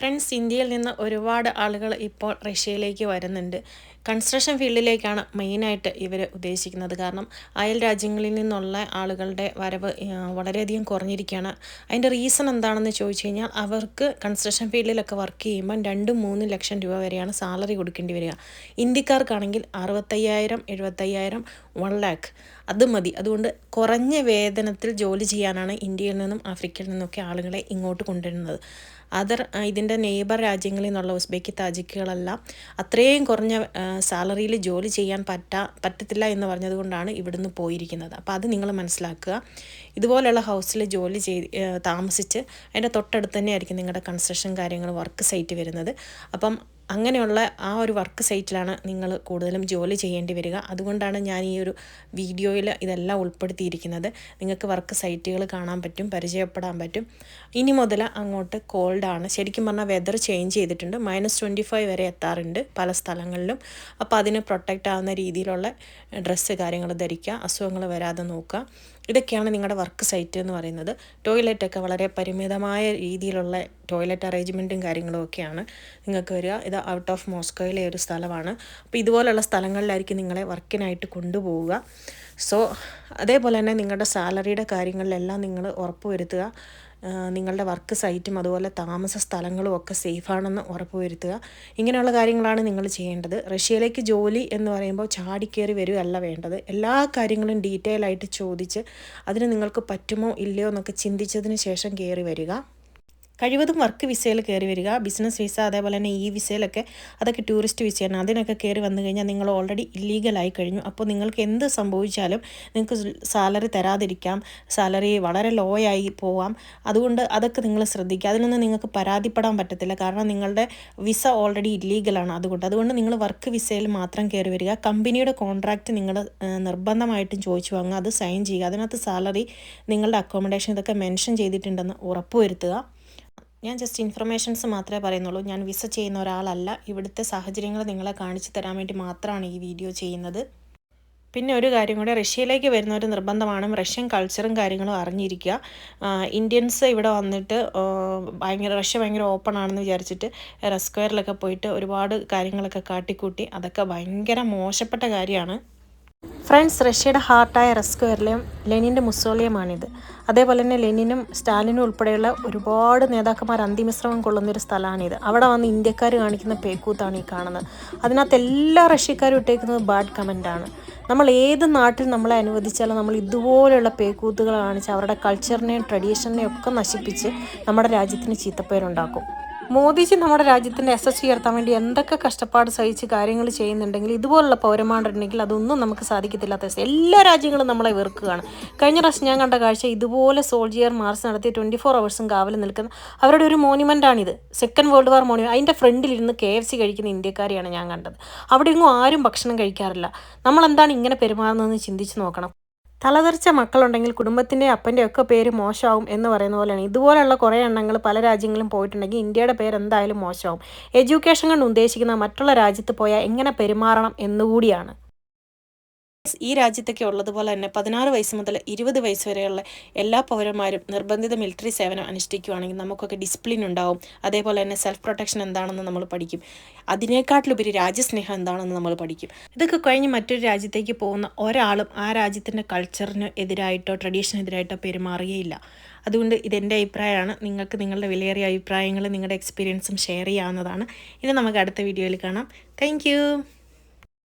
Friends, ഇന്ത്യയിൽ നിന്ന് ഒരുപാട് ആളുകൾ ഇപ്പോൾ റഷ്യയിലേക്ക് വരുന്നുണ്ട്. കൺസ്ട്രക്ഷൻ ഫീൽഡിലേക്കാണ് മെയിനായിട്ട് ഇവർ ഉദ്ദേശിക്കുന്നത്. കാരണം അയൽ രാജ്യങ്ങളിൽ നിന്നുള്ള ആളുകളുടെ വരവ് വളരെയധികം കുറഞ്ഞിരിക്കുകയാണ്. അതിൻ്റെ റീസൺ എന്താണെന്ന് ചോദിച്ചു കഴിഞ്ഞാൽ, അവർക്ക് കൺസ്ട്രക്ഷൻ ഫീൽഡിലൊക്കെ വർക്ക് ചെയ്യുമ്പം 2-3 ലക്ഷം രൂപ വരെയാണ് സാലറി കൊടുക്കേണ്ടി വരിക. ഇന്ത്യക്കാർക്കാണെങ്കിൽ 65,000, 75,000, 1 lakh അത് മതി. അതുകൊണ്ട് കുറഞ്ഞ വേതനത്തിൽ ജോലി ചെയ്യാനാണ് ഇന്ത്യയിൽ നിന്നും ആഫ്രിക്കയിൽ നിന്നൊക്കെ ആളുകളെ ഇങ്ങോട്ട് കൊണ്ടുവരുന്നത്. ഇതിൻ്റെ നെയ്ബർ രാജ്യങ്ങളിൽ നിന്നുള്ള ഉസ്ബെക്ക്, താജിക്കുകളെല്ലാം അത്രയും കുറഞ്ഞ സാലറിയിൽ ജോലി ചെയ്യാൻ പറ്റത്തില്ല എന്ന് പറഞ്ഞതുകൊണ്ടാണ് ഇവിടുന്ന് പോയിരിക്കുന്നത്. അപ്പോൾ അത് നിങ്ങൾ മനസ്സിലാക്കുക. ഇതുപോലെയുള്ള ഹൗസിൽ ജോലി താമസിച്ച് അതിൻ്റെ തൊട്ടടുത്ത് തന്നെയായിരിക്കും നിങ്ങളുടെ കൺസ്ട്രക്ഷൻ കാര്യങ്ങൾ, വർക്ക് സൈറ്റ് വരുന്നത്. അപ്പം അങ്ങനെയുള്ള ആ ഒരു വർക്ക് സൈറ്റിലാണ് നിങ്ങൾ കൂടുതലും ജോലി ചെയ്യേണ്ടി വരിക. അതുകൊണ്ടാണ് ഞാൻ ഈ ഒരു വീഡിയോയിൽ ഇതെല്ലാം ഉൾപ്പെടുത്തിയിരിക്കുന്നത്. നിങ്ങൾക്ക് വർക്ക് സൈറ്റുകൾ കാണാൻ പറ്റും, പരിചയപ്പെടാൻ പറ്റും. ഇനി മുതൽ അങ്ങോട്ട് കോൾഡാണ്. ശരിക്കും പറഞ്ഞാൽ വെതർ ചേഞ്ച് ചെയ്തിട്ടുണ്ട്. -25 വരെ എത്താറുണ്ട് പല സ്ഥലങ്ങളിലും. അപ്പോൾ അതിന് പ്രൊട്ടക്റ്റ് ആവുന്ന രീതിയിലുള്ള ഡ്രസ്സ് കാര്യങ്ങൾ ധരിക്കുക, അസുഖങ്ങൾ വരാതെ നോക്കുക. ഇതൊക്കെയാണ് നിങ്ങളുടെ വർക്ക് സൈറ്റ് എന്ന് പറയുന്നത്. ടോയ്ലറ്റൊക്കെ വളരെ പരിമിതമായ രീതിയിലുള്ള ടോയ്ലറ്റ് അറേഞ്ച്മെൻറ്റും കാര്യങ്ങളും ഒക്കെയാണ് നിങ്ങൾക്ക് വരിക. ഇത് ഔട്ട് ഓഫ് മോസ്കോയിലെ ഒരു സ്ഥലമാണ്. അപ്പോൾ ഇതുപോലുള്ള സ്ഥലങ്ങളിലായിരിക്കും നിങ്ങളെ വർക്കിനായിട്ട് കൊണ്ടുപോവുക. അതേപോലെ തന്നെ നിങ്ങളുടെ സാലറിയുടെ കാര്യങ്ങളിലെല്ലാം നിങ്ങൾ ഉറപ്പ് വരുത്തുക. നിങ്ങളുടെ വർക്ക് സൈറ്റും അതുപോലെ താമസ സ്ഥലങ്ങളും ഒക്കെ സേഫാണെന്ന് ഉറപ്പ് വരുത്തുക. ഇങ്ങനെയുള്ള കാര്യങ്ങളാണ് നിങ്ങൾ ചെയ്യേണ്ടത്. റഷ്യയിലേക്ക് ജോലി എന്ന് പറയുമ്പോൾ ചാടിക്കയറി വരികയല്ല വേണ്ടത്. എല്ലാ കാര്യങ്ങളും ഡീറ്റെയിൽ ആയിട്ട് ചോദിച്ച് അതിന് നിങ്ങൾക്ക് പറ്റുമോ ഇല്ലയോ എന്നൊക്കെ ചിന്തിച്ചതിന് ശേഷം കയറി വരിക. കഴിവതും വർക്ക് വിസയിൽ കയറി വരിക. ബിസിനസ് വിസ, അതേപോലെ തന്നെ ഈ വിസയിലൊക്കെ, അതൊക്കെ ടൂറിസ്റ്റ് വിസയാണ്. അതിനൊക്കെ കയറി വന്നു കഴിഞ്ഞാൽ നിങ്ങൾ ഓൾറെഡി ഇല്ലീഗലായി കഴിഞ്ഞു. അപ്പോൾ നിങ്ങൾക്ക് എന്ത് സംഭവിച്ചാലും നിങ്ങൾക്ക് സാലറി തരാതിരിക്കാം, സാലറി വളരെ ലോ ആയി പോവാം. അതുകൊണ്ട് അതൊക്കെ നിങ്ങൾ ശ്രദ്ധിക്കുക. അതിനൊന്നും നിങ്ങൾക്ക് പരാതിപ്പെടാൻ പറ്റത്തില്ല. കാരണം നിങ്ങളുടെ വിസ ഓൾറെഡി ഇല്ലീഗലാണ്. അതുകൊണ്ട് നിങ്ങൾ വർക്ക് വിസയിൽ മാത്രം കയറി വരിക. കമ്പനിയുടെ കോൺട്രാക്റ്റ് നിങ്ങൾ നിർബന്ധമായിട്ടും ചോദിച്ചു വാങ്ങുക, അത് സൈൻ ചെയ്യുക. അതിനകത്ത് സാലറി, നിങ്ങളുടെ അക്കോമഡേഷൻ ഇതൊക്കെ മെൻഷൻ ചെയ്തിട്ടുണ്ടെന്ന് ഉറപ്പുവരുത്തുക. ഞാൻ ജസ്റ്റ് ഇൻഫർമേഷൻസ് മാത്രമേ പറയുന്നുള്ളൂ. ഞാൻ വിസ ചെയ്യുന്ന ഒരാളല്ല. ഇവിടുത്തെ സാഹചര്യങ്ങൾ നിങ്ങളെ കാണിച്ചു തരാൻ വേണ്ടി മാത്രമാണ് ഈ വീഡിയോ ചെയ്യുന്നത്. പിന്നെ ഒരു കാര്യം കൂടെ, റഷ്യയിലേക്ക് വരുന്ന ഒരു നിർബന്ധമാണ് റഷ്യൻ കൾച്ചറും കാര്യങ്ങളും അറിഞ്ഞിരിക്കുക. ഇന്ത്യൻസ് ഇവിടെ വന്നിട്ട് റഷ്യ ഭയങ്കര ഓപ്പൺ ആണെന്ന് വിചാരിച്ചിട്ട് റെസ്ക്വയറിലൊക്കെ പോയിട്ട് ഒരുപാട് കാര്യങ്ങളൊക്കെ കാട്ടിക്കൂട്ടി, അതൊക്കെ ഭയങ്കര മോശപ്പെട്ട കാര്യമാണ്. ഫ്രണ്ട്സ്, റഷ്യയുടെ ഹാർട്ടായ റെസ്ക്വയറിലെയും ലെനിൻ്റെ മുസോളിയമാണിത്. അതേപോലെ തന്നെ ലെനിനും സ്റ്റാലിനും ഉൾപ്പെടെയുള്ള ഒരുപാട് നേതാക്കന്മാർ അന്തിമിശ്രമം കൊള്ളുന്നൊരു സ്ഥലമാണിത്. അവിടെ വന്ന് ഇന്ത്യക്കാർ കാണിക്കുന്ന പേക്കൂത്താണ് ഈ കാണുന്നത്. അതിനകത്ത് എല്ലാ റഷ്യക്കാരും ഇട്ടേക്കുന്നത് ബാഡ് കമൻ്റാണ്. നമ്മൾ ഏത് നാട്ടിൽ നമ്മളെ അനുവദിച്ചാലും നമ്മൾ ഇതുപോലെയുള്ള പേക്കൂത്തുകൾ കാണിച്ച് അവരുടെ കൾച്ചറിനെയും ട്രഡീഷനെയും ഒക്കെ നശിപ്പിച്ച് നമ്മുടെ രാജ്യത്തിന് ചീത്തപ്പേരുണ്ടാക്കും. മോദിജി നമ്മുടെ രാജ്യത്തിൻ്റെ SH ഉയർത്താൻ വേണ്ടി എന്തൊക്കെ കഷ്ടപ്പാട് സഹിച്ച് കാര്യങ്ങൾ ചെയ്യുന്നുണ്ടെങ്കിൽ ഇതുപോലുള്ള പൗരന്മാരുണ്ടെങ്കിൽ അതൊന്നും നമുക്ക് സാധിക്കത്തില്ലാത്ത എല്ലാ രാജ്യങ്ങളും നമ്മളെ വെറുക്കുകയാണ്. കഴിഞ്ഞ പ്രാവശ്യം ഞാൻ കണ്ട കാഴ്ച, ഇതുപോലെ സോൾജിയർ മാർച്ച് നടത്തി 24 hours കാവൽ നിൽക്കുന്ന അവരുടെ ഒരു മോണ്യുമെൻ്റാണിത്. Second world war monument. അതിൻ്റെ ഫ്രണ്ടിലിരുന്ന് KFC കഴിക്കുന്ന ഇന്ത്യക്കാരെയാണ് ഞാൻ കണ്ടത്. അവിടെ എങ്ങും ആരും ഭക്ഷണം കഴിക്കാറില്ല. നമ്മളെന്താണ് ഇങ്ങനെ പെരുമാറുന്നതെന്ന് ചിന്തിച്ച് നോക്കണം. തലതെറിച്ച മക്കളുണ്ടെങ്കിൽ കുടുംബത്തിൻ്റെ അപ്പൻ്റെ ഒക്കെ പേര് മോശമാവും എന്ന് പറയുന്ന പോലെയാണ്. ഇതുപോലെയുള്ള കുറേ എണ്ണങ്ങൾ പല രാജ്യങ്ങളും പോയിട്ടുണ്ടെങ്കിൽ ഇന്ത്യയുടെ പേര് എന്തായാലും മോശമാവും. എഡ്യൂക്കേഷൻ കൊണ്ട് ഉദ്ദേശിക്കുന്ന മറ്റുള്ള രാജ്യത്ത് പോയാൽ എങ്ങനെ പെരുമാറണം എന്നുകൂടിയാണ്. ഈ രാജ്യത്തൊക്കെ ഉള്ളതുപോലെ തന്നെ 16 വയസ്സ് മുതൽ 20 വയസ്സ് വരെയുള്ള എല്ലാ പൗരന്മാരും നിർബന്ധിത മിലിറ്ററി സേവനം അനുഷ്ഠിക്കുകയാണെങ്കിൽ നമുക്കൊക്കെ ഡിസിപ്ലിൻ ഉണ്ടാവും. അതേപോലെ തന്നെ സെൽഫ് പ്രൊട്ടക്ഷൻ എന്താണെന്ന് നമ്മൾ പഠിക്കും. അതിനേക്കാട്ടിലുപരി രാജ്യസ്നേഹം എന്താണെന്ന് നമ്മൾ പഠിക്കും. ഇതൊക്കെ കഴിഞ്ഞ് മറ്റൊരു രാജ്യത്തേക്ക് പോകുന്ന ഒരാളും ആ രാജ്യത്തിൻ്റെ കൾച്ചറിന് എതിരായിട്ടോ ട്രഡീഷനെതിരായിട്ടോ പെരുമാറുകയില്ല. അതുകൊണ്ട് ഇതെൻ്റെ അഭിപ്രായമാണ്. നിങ്ങൾക്ക് നിങ്ങളുടെ വിലയേറിയ അഭിപ്രായങ്ങൾ, നിങ്ങളുടെ എക്സ്പീരിയൻസും ഷെയർ ചെയ്യാവുന്നതാണ്. ഇനി നമുക്ക് അടുത്ത വീഡിയോയിൽ കാണാം. താങ്ക്